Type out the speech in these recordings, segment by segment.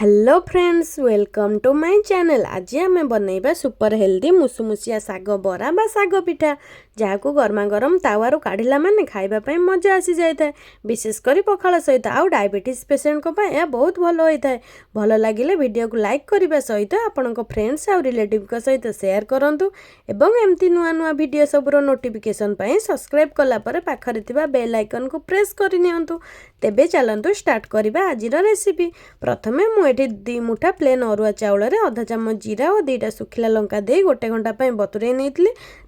Hello friends welcome to my channel. आज आम बनइबा super healthy मुसुमुसिया साग बरा बा साग पिठा जहाँ को गर्मा गरम तावारू काढ़ला माने खाइबा मजा आसी जाए। विशेषकर पखाल सहित आउ डायबिटीज पेसेंट को यह बहुत भल होता है। भल लगे वीडियो को लाइक करने सहित आपण फ्रेंड्स आउ रिलेटिव सहित शेयर करूँ एवं एमती नुआ नुआ वीडियो सबूर नोटिफिकेशन सब्सक्राइब कलापर पाखरे थिबा बेल आइकन को प्रेस करनियंतु। तेबे चलंतु स्टार्ट करिबा आजिर रेसिपी। प्रथमे मुझे 2 मुठा प्लेन अरुआ चाउल अधा चामच जीरा और 2टा सुखिला लंका दे गोटे घंटा बतुरे नहीं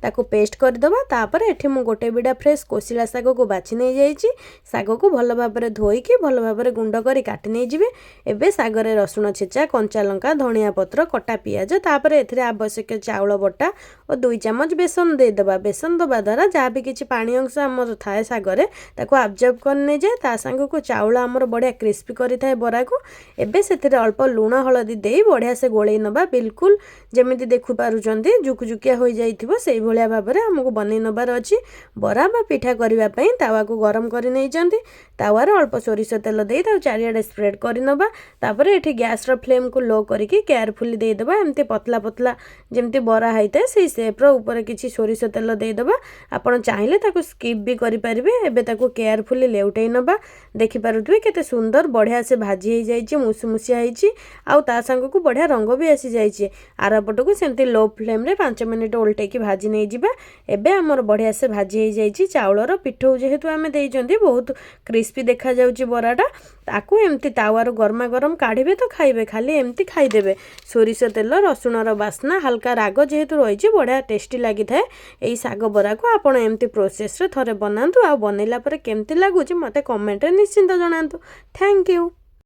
ताकू पेस्ट करदे। तापर एठी मु गोटे बिडा फ्रेश कोशिला साग को बाछि नहीं जाइछि। साग को भल भाबरे धोईकी भल भाबरे गुंड करी काटि नहीं जिवे। एबे सागरे रसुण छेचा कंचा लंका धनिया पत्र कटा पियाज तापर एथिरे आवश्यक चाउल बटा और 2 चामच बेसन दे देबा। बेसन दबा द्वारा जहाँ भी किछि पानी अंश हमर थाए सागरे ताकू ऑब्जर्व कर नै जाए। ता संग को चाउल हमर बढ़िया क्रिस्पी करि थाए बरा को। एबे सेथिरे अल्प लुण हलदी दे बढ़िया से गोळै नबा। बिल्कुल जेमिति देखु पारुचंती जुकजुकिया हो जाइथिबो सेही भलिया भाबरे हमकु बनै नबार अछि। बरा बा पिठा करिवा पई तावा को गरम करि नै जंती। तावार अल्प सोरिष तेल दे ता चारियाडे स्प्रेड करि नबा। तापर एठी गैस रो फ्लेम को लो करिकि केयरफुली दे देबा। एमती पतला पतला जेमती बरा हाइते सेही शेप रो ऊपर किछि सोरिष तेल दे देबा। आपण चाहिले ताको स्किप भी करि परिबे। एबे ताको केयरफुली लेउटै नबा। देखि पारुथबे केते सुंदर बढ़िया से भाजी हे जाइछि मुसुमुसिया हेछि आउ ता संग को बढ़िया रंग भी आसी जाइछि। आरा पटको सेमती लो फ्लेम रे 5 मिनिट उल्टे की भाजी नै जिबा। एबे हमर बढ़िया से भाजी हे जाइछि। चाउलर पिठौ जेहेतु आमे देइ जंती बहुत क्रिस्पी देखा जाउछि बराटा। ताकू एमती तावार गरमा गरम काढिबे तो खाइबे खाली एमती खाइ देबे। सोरिष तेल रसुणर बास्ना हल्का राग जेहेतु रहिछि बढ़िया टेस्टी लागि थाए। एई साग बरा को आपण एमती प्रोसेस रे थरे बनांतु आ बनैला परे केमती लागुछि मते कमेंट रे निश्चिंत जणांतु। Thank you.